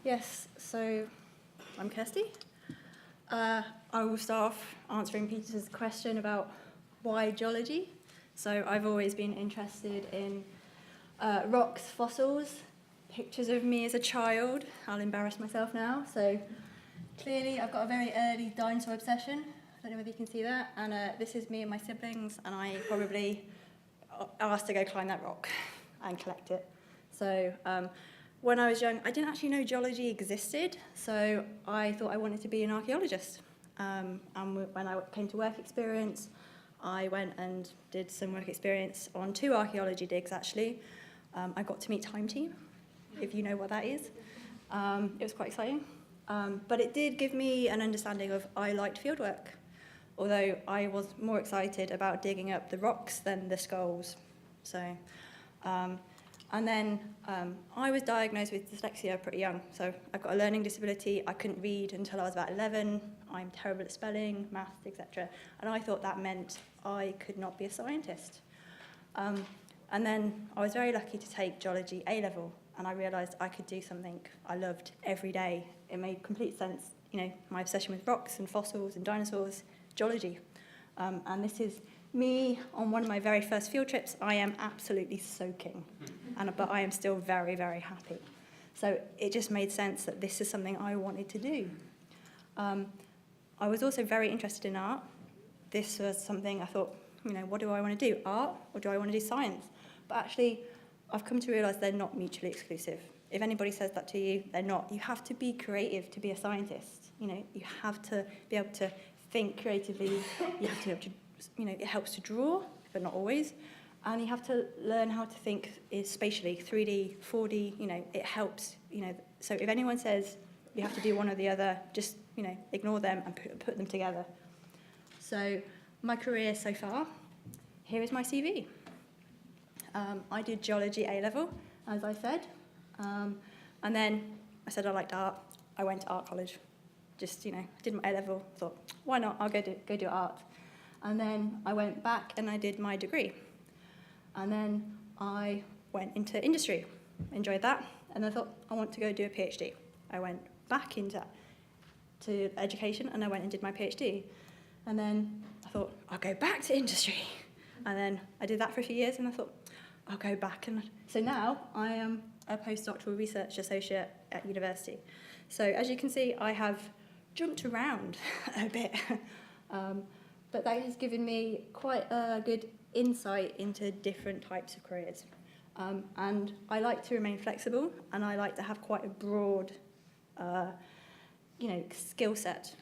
Yes, so I'm Kirstie. I will start off answering Peter's question about why geology. So I've always been interested in rocks, fossils, pictures of me as a child. I'll embarrass myself now. So clearly I've got a very early dinosaur obsession. I don't know whether you can see that. And this is me and my siblings, and I probably asked to go climb that rock and collect it. So when I was young, I didn't actually know geology existed, so I thought I wanted to be an archaeologist. And when I came to work experience, I went and did some work experience on 2 archaeology digs, actually. I got to meet Time Team, if you know what that is. It was quite exciting. But it did give me an understanding of I liked fieldwork, although I was more excited about digging up the rocks than the skulls. So. And then I was diagnosed with dyslexia pretty young, so I've got a learning disability. I couldn't read until I was about 11. I'm terrible at spelling, maths, etc. And I thought that meant I could not be a scientist. And then I was very lucky to take geology A-level, and I realised I could do something I loved every day. It made complete sense, my obsession with rocks and fossils and dinosaurs, geology. And this is me on one of my very first field trips. I am absolutely soaking, but I am still very, very happy. So it just made sense that this is something I wanted to do. I was also very interested in art. This was something I thought, what do I want to do, art or do I want to do science? But actually, I've come to realise they're not mutually exclusive. If anybody says that to you, they're not. You have to be creative to be a scientist. You have to be able to think creatively. You have to be able to it helps to draw, but not always. And you have to learn how to think spatially, 3D, 4D, it helps, So if anyone says you have to do one or the other, just, ignore them and put them together. So my career so far, here is my CV. I did geology A-level, as I said. And then I said I liked art. I went to art college. Just, did my A-level, thought, why not? I'll go do art. And then I went back and I did my degree. And then I went into industry, enjoyed that, and I thought, I want to go do a PhD. I went back into education and I went and did my PhD. And then I thought, I'll go back to industry. And then I did that for a few years and I thought, I'll go back. And so now I am a postdoctoral research associate at university. So as you can see, I have jumped around a bit. But that has given me quite a good insight into different types of careers. And I like to remain flexible, and I like to have quite a broad, skill set.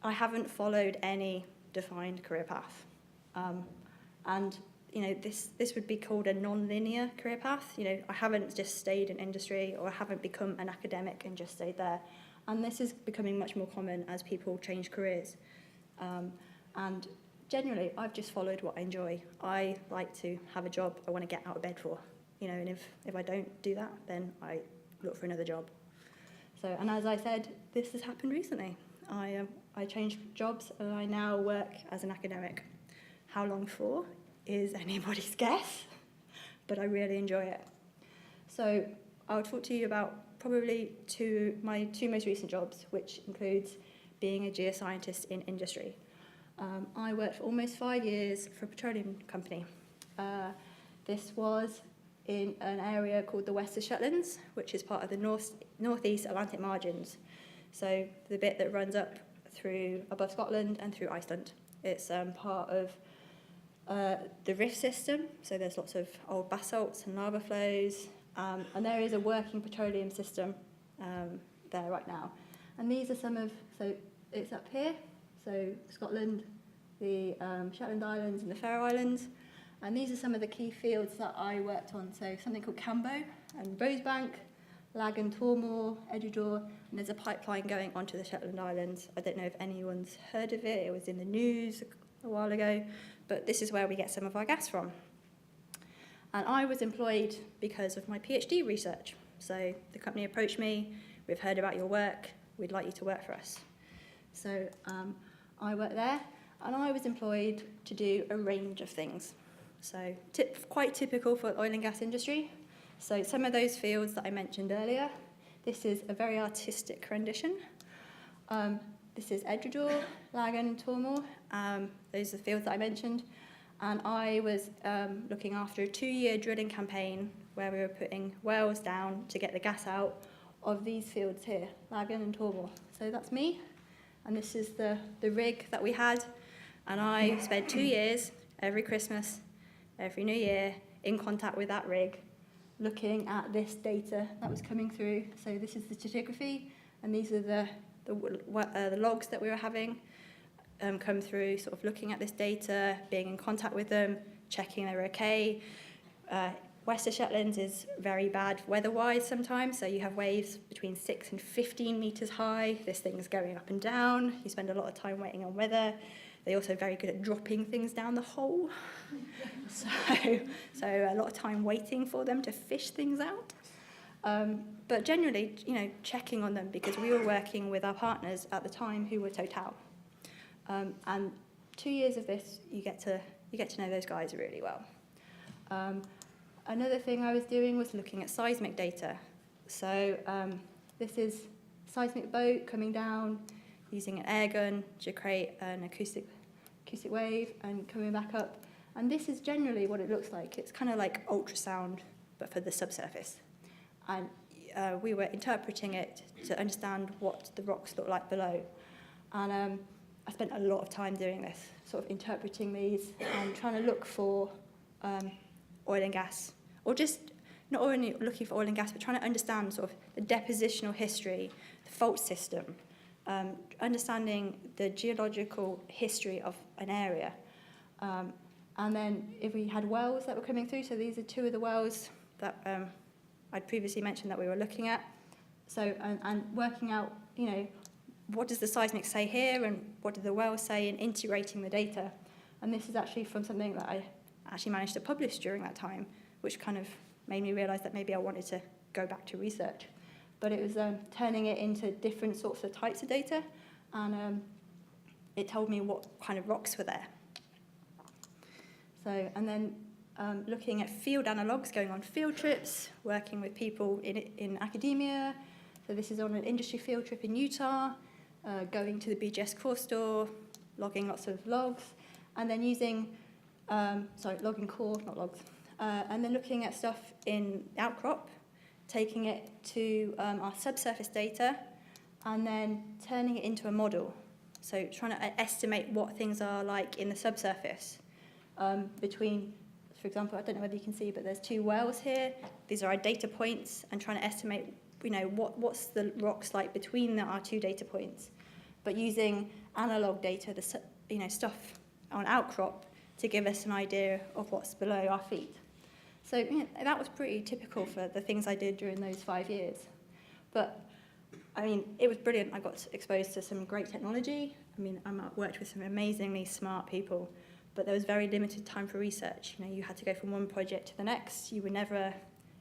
I haven't followed any defined career path. And this would be called a non-linear career path. I haven't just stayed in industry, or I haven't become an academic and just stayed there. And this is becoming much more common as people change careers. And generally, I've just followed what I enjoy. I like to have a job I want to get out of bed for, and if I don't do that, then I look for another job. So, and as I said, this has happened recently. I changed jobs and I now work as an academic. How long for is anybody's guess, but I really enjoy it. So I'll talk to you about probably my two most recent jobs, which includes being a geoscientist in industry. I worked for almost 5 years for a petroleum company. This was in an area called the West-Shetlands, which is part of the northeast Atlantic margins. So the bit that runs up through above Scotland and through Iceland. It's part of the rift system, so there's lots of old basalts and lava flows, and there is a working petroleum system there right now. And these are so it's up here, so Scotland, the Shetland Islands and the Faroe Islands, and these are some of the key fields that I worked on, so something called Cambo and Rosebank, Lagan Tormore, Edudor, and there's a pipeline going onto the Shetland Islands. I don't know if anyone's heard of it, it was in the news a while ago, but this is where we get some of our gas from. And I was employed because of my PhD research. So the company approached me, we've heard about your work, we'd like you to work for us. So I worked there, and I was employed to do a range of things. So quite typical for the oil and gas industry. So some of those fields that I mentioned earlier, This is a very artistic rendition. This is Edredor, Lagan and Tormore. Those are the fields that I mentioned. And I was looking after a 2-year drilling campaign where we were putting wells down to get the gas out of these fields here, Lagan and Tormore. So that's me, and this is the rig that we had. And I spent 2 years, every Christmas, every New Year, in contact with that rig, looking at this data that was coming through. So this is the stratigraphy, and these are the logs that we were having come through, sort of looking at this data, being in contact with them, checking they were okay. Shetland is very bad weather-wise sometimes, so you have waves between 6 and 15 metres high. This thing's going up and down. You spend a lot of time waiting on weather. They're also very good at dropping things down the hole. So a lot of time waiting for them to fish things out. But generally, checking on them, because we were working with our partners at the time who were Total. And 2 years of this, you get to know those guys really well. Another thing I was doing was looking at seismic data. So this is a seismic boat coming down, using an air gun to create an acoustic wave and coming back up. And this is generally what it looks like. It's kind of like ultrasound, but for the subsurface. And we were interpreting it to understand what the rocks look like below. And I spent a lot of time doing this, sort of interpreting these and trying to look for oil and gas, or just not only looking for oil and gas, but trying to understand sort of the depositional history, the fault system, understanding the geological history of an area. And then if we had wells that were coming through, so these are 2 of the wells that I'd previously mentioned that we were looking at. So, and working out, what does the seismic say here and what do the wells say, and integrating the data. And this is actually from something that I actually managed to publish during that time, which kind of made me realise that maybe I wanted to go back to research. But it was turning it into different sorts of types of data, and it told me what kind of rocks were there. So, and then looking at field analogues, going on field trips, working with people in academia. So this is on an industry field trip in Utah, going to the BGS core store, logging lots of logs, and then using, logging core, not logs, and then looking at stuff in outcrop, taking it to our subsurface data, and then turning it into a model. So trying to estimate what things are like in the subsurface between, for example, I don't know whether you can see, but there's 2 wells here. These are our data points, and trying to estimate, what's the rocks like between our 2 data points, but using analog data, stuff on outcrop, to give us an idea of what's below our feet. So that was pretty typical for the things I did during those 5 years. But it was brilliant. I got exposed to some great technology. I worked with some amazingly smart people, but there was very limited time for research. You had to go from one project to the next. You were never,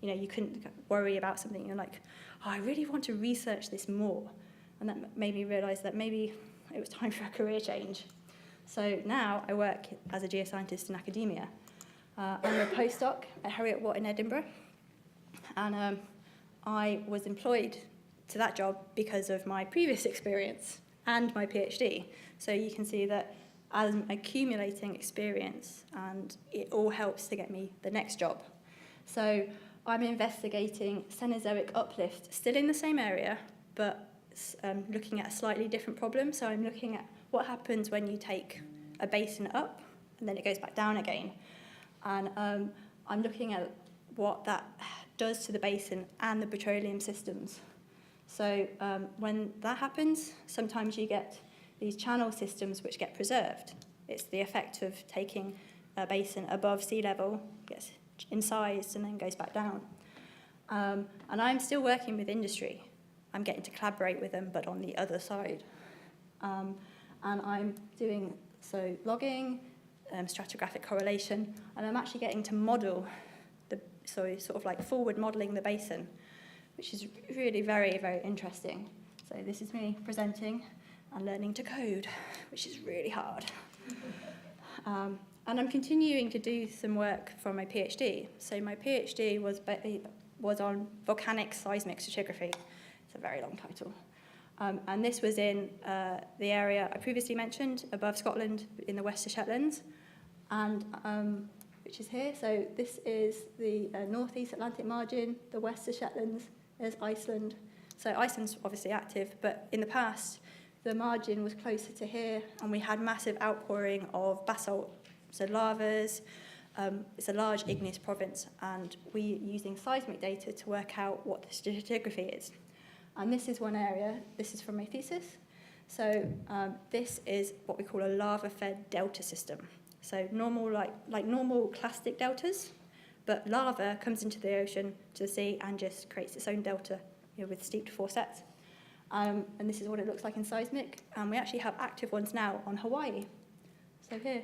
you couldn't worry about something. You're like, I really want to research this more. And that made me realise that maybe it was time for a career change. So now I work as a geoscientist in academia. I'm a postdoc at Heriot-Watt in Edinburgh, and I was employed to that job because of my previous experience and my PhD. So you can see that I'm accumulating experience, and it all helps to get me the next job. So I'm investigating Cenozoic uplift, still in the same area, but looking at a slightly different problem. So I'm looking at what happens when you take a basin up and then it goes back down again. And I'm looking at what that does to the basin and the petroleum systems. So when that happens, sometimes you get these channel systems which get preserved. It's the effect of taking a basin above sea level, gets incised and then goes back down. And I'm still working with industry. I'm getting to collaborate with them, but on the other side. And I'm doing logging, stratigraphic correlation, and I'm actually getting to model sort of like forward modelling the basin, which is really very, very interesting. So this is me presenting and learning to code, which is really hard. And I'm continuing to do some work for my PhD. So my PhD was on volcanic seismic stratigraphy. It's a very long title. And this was in the area I previously mentioned, above Scotland, in the West of Shetlands, and which is here. So this is the northeast Atlantic margin, the West of Shetlands, there's Iceland. So Iceland's obviously active, but in the past, the margin was closer to here, and we had massive outpouring of basalt, so lavas. It's a large igneous province, and we're using seismic data to work out what the stratigraphy is. And this is one area, this is from my thesis. So this is what we call a lava-fed delta system. So normal, like normal clastic deltas, but lava comes into the ocean, to the sea, and just creates its own delta, with steeped foresets. And this is what it looks like in seismic. And we actually have active ones now on Hawaii. So here,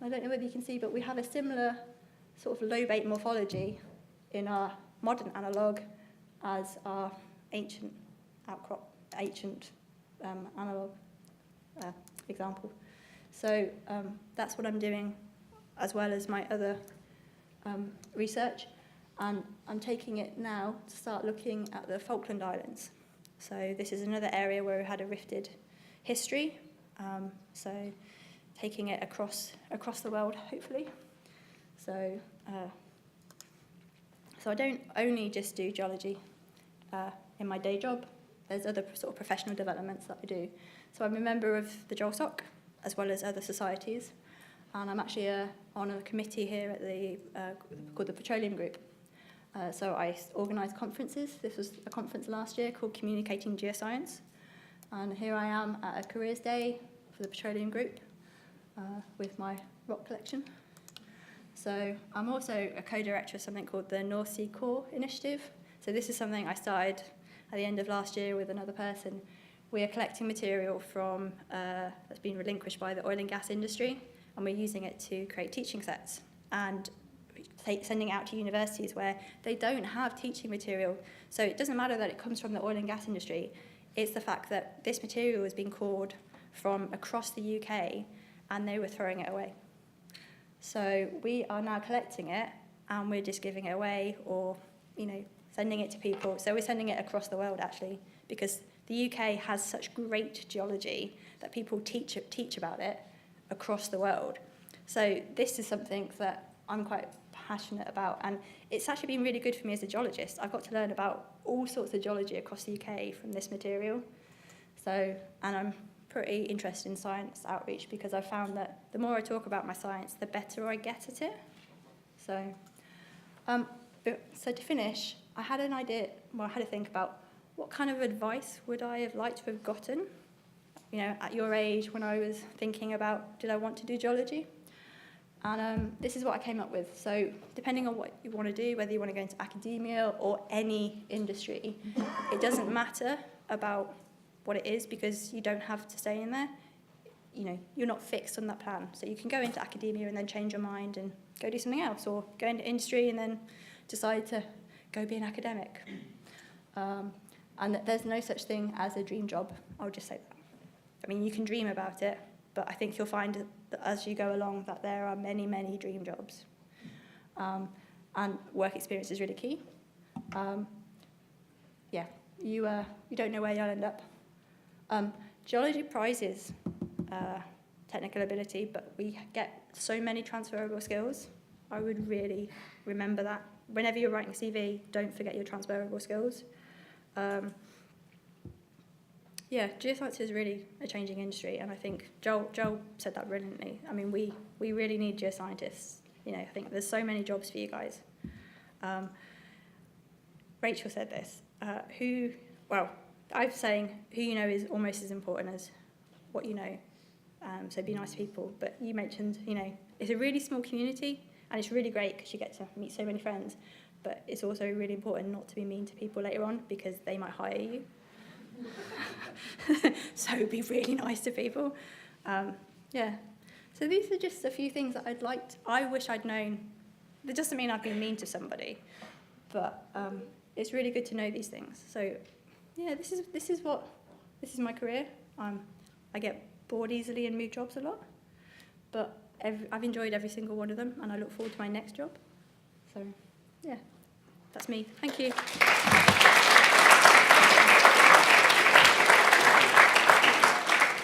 I don't know whether you can see, but we have a similar sort of lobate morphology in our modern analogue as our ancient outcrop, analogue example. So that's what I'm doing, as well as my other research. And I'm taking it now to start looking at the Falkland Islands. So this is another area where we had a rifted history. So taking it across the world, hopefully. So I don't only just do geology in my day job. There's other sort of professional developments that I do. So I'm a member of the Geolsoc, as well as other societies. And I'm actually on a committee here at the called the Petroleum Group. So I organise conferences. This was a conference last year called Communicating Geoscience. And here I am at a careers day for the Petroleum Group with my rock collection. So I'm also a co-director of something called the North Sea Core Initiative. So this is something I started at the end of last year with another person. We are collecting material from that's been relinquished by the oil and gas industry, and we're using it to create teaching sets and sending out to universities where they don't have teaching material. So it doesn't matter that it comes from the oil and gas industry, it's the fact that this material has been called from across the UK and they were throwing it away. So we are now collecting it and we're just giving it away or, sending it to people. So we're sending it across the world actually, because the UK has such great geology that people teach about it across the world. So this is something that I'm quite passionate about, and it's actually been really good for me as a geologist. I've got to learn about all sorts of geology across the UK from this material. So, and I'm pretty interested in science outreach because I've found that the more I talk about my science, the better I get at it. So, so to finish, I had an idea, I had to think about what kind of advice would I have liked to have gotten, at your age when I was thinking about, did I want to do geology? And this is what I came up with. So depending on what you want to do, whether you want to go into academia or any industry, it doesn't matter about what it is because you don't have to stay in there. You're not fixed on that plan. So you can go into academia and then change your mind and go do something else, or go into industry and then decide to go be an academic. And there's no such thing as a dream job. I'll just say that. I mean, you can dream about it, but I think you'll find that as you go along that there are many, many dream jobs. And work experience is really key. You don't know where you'll end up. Geology prizes technical ability, but we get so many transferable skills. I would really remember that. Whenever you're writing a CV, don't forget your transferable skills. Geoscience is really a changing industry, and I think Joel said that brilliantly. I mean, we really need geoscientists. I think there's so many jobs for you guys. Rachel said this. I'm saying who you know is almost as important as what you know. So be nice to people. But you mentioned, it's a really small community, and it's really great because you get to meet so many friends. But it's also really important not to be mean to people later on because they might hire you. So be really nice to people. So these are just a few things that I wish I'd known. That doesn't mean I've been mean to somebody, but it's really good to know these things. So this is my career. I get bored easily and move jobs a lot, but I've enjoyed every single one of them, and I look forward to my next job. So that's me. Thank you.